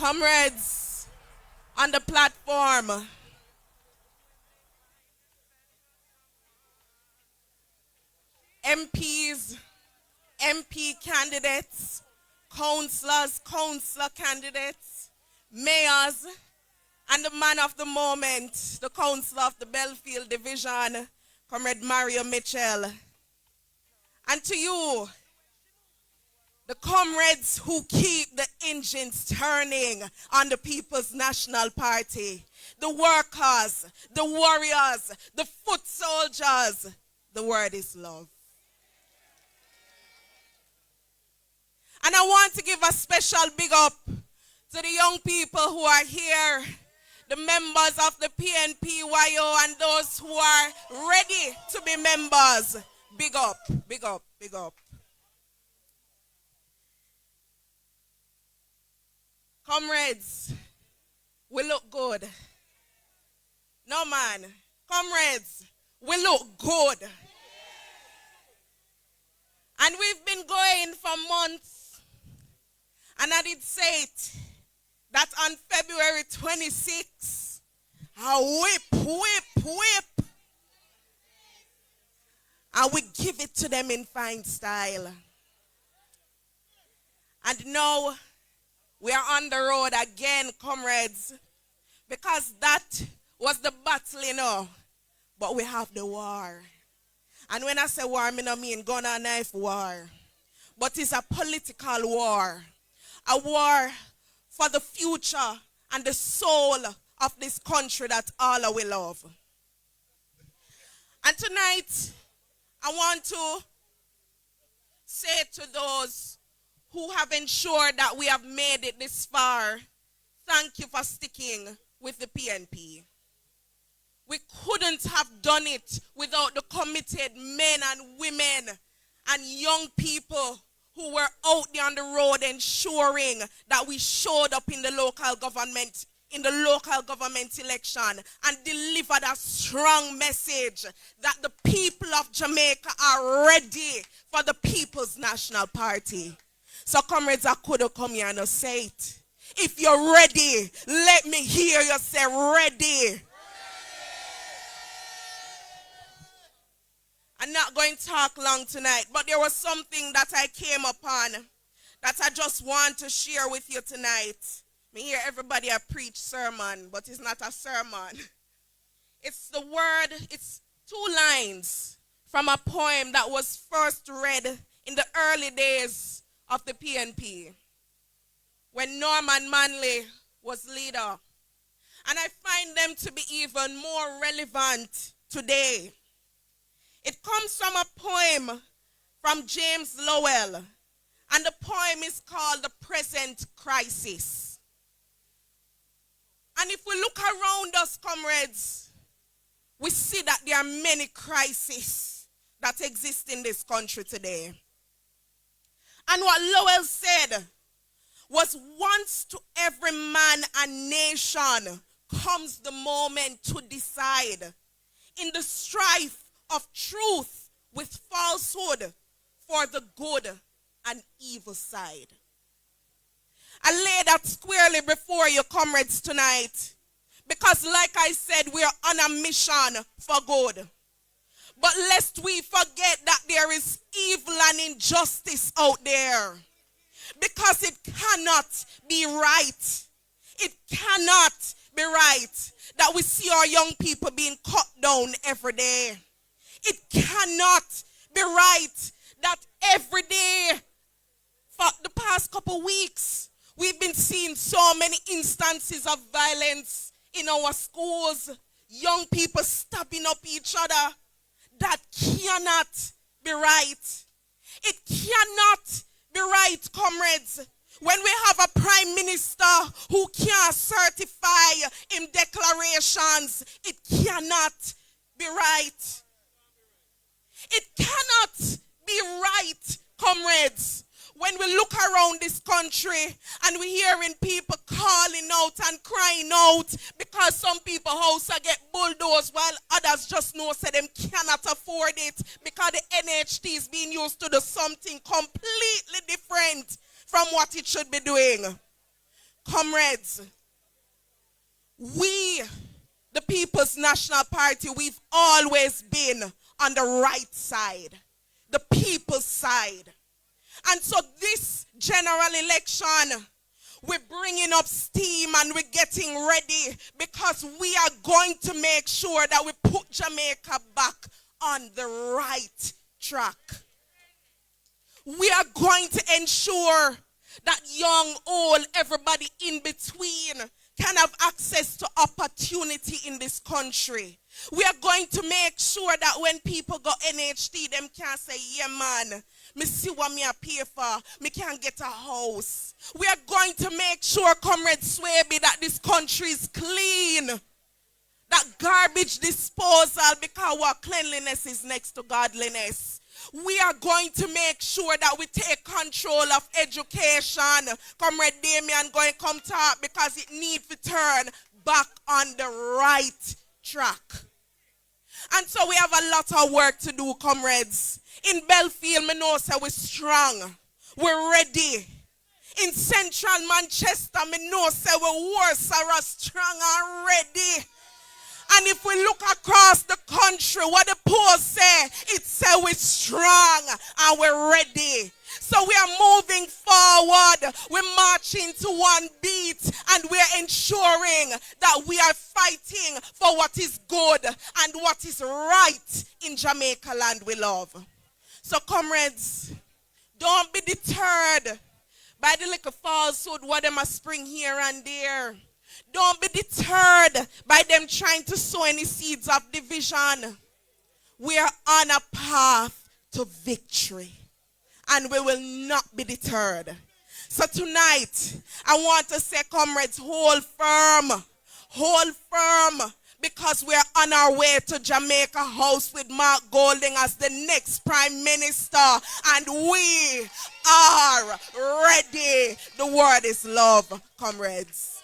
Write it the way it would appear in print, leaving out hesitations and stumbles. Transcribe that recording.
Comrades on the platform, MPs, MP candidates, councillors, councillor candidates, mayors, and the man of the moment, the councillor of the Bellefield Division, Comrade Mario Mitchell. And to you, the comrades who keep the engines turning on the People's National Party, the workers, the warriors, the foot soldiers, the word is love. And I want to give a special big up to the young people who are here, the members of the PNP-YO and those who are ready to be members. Big up, big up, big up. Comrades, we look good. No man, comrades, we look good. And we've been going for months. And I did say it, that on February 26th, a whip. And we give it to them in fine style. And now we are on the road again, comrades, because that was the battle, you know. But we have the war. And when I say war, I don't mean gun and knife war. But it's a political war. A war for the future and the soul of this country that all we love. And tonight, I want to say to those who have ensured that we have made it this far, thank you for sticking with the PNP. We couldn't have done it without the committed men and women and young people who were out there on the road ensuring that we showed up in the local government election and delivered a strong message that the people of Jamaica are ready for the People's National Party. So comrades, I could have come here and say it. If you're ready, let me hear you say ready. I'm not going to talk long tonight, but there was something that I came upon that I just want to share with you tonight. I hear everybody preach sermon, but it's not a sermon. It's the word, it's 2 lines from a poem that was first read in the early days of the PNP, when Norman Manley was leader. And I find them to be even more relevant today. It comes from a poem from James Lowell, and the poem is called The Present Crisis. And if we look around us, comrades, we see that there are many crises that exist in this country today. And what Lowell said was, once to every man and nation comes the moment to decide in the strife of truth with falsehood for the good and evil side. I lay that squarely before you, comrades, tonight, because like I said, we are on a mission for good. But lest we forget that there is evil and injustice out there, because it cannot be right. It cannot be right that we see our young people being cut down every day. It cannot be right that every day for the past couple weeks, we've been seeing so many instances of violence in our schools, young people stabbing up each other. That cannot be right. It cannot be right, comrades, when we have a prime minister who can't certify in declarations. It cannot be right. It cannot be right, comrades, when we look around this country and we're hearing people calling out and crying out because some people houses get bulldozed while others just know say them cannot afford it because the NHT is being used to do something completely different from what it should be doing. Comrades, we, the People's National Party, we've always been on the right side, the people's side. And so this general election, we're bringing up steam and we're getting ready because we are going to make sure that we put Jamaica back on the right track. We are going to ensure that young, old, everybody in between can have access to opportunity in this country. We are going to make sure that when people go NHT, them can say, yeah man, me see what me a pay for, me can get a house. We are going to make sure, Comrade Swaby, that this country is clean. That garbage disposal, because our cleanliness is next to godliness. We are going to make sure that we take control of education. Comrade Damien going to come talk because it needs to turn back on the right track. And so we have a lot of work to do, comrades. In Bellefield, me know say we're strong. We're ready. In central Manchester, me know say we're worse or strong and ready. And if we look across the country, what the polls say, it says we're strong and we're ready. So we are moving forward. We're marching to one beat and we're ensuring that we are fighting for what is good and what is right in Jamaica land we love. So comrades, don't be deterred by the little falsehood what them a spring here and there. Don't be deterred by them trying to sow any seeds of division. We are on a path to victory. And we will not be deterred. So tonight, I want to say, comrades, hold firm. Hold firm. Because we're on our way to Jamaica House with Mark Golding as the next Prime Minister. And we are ready. The word is love, comrades.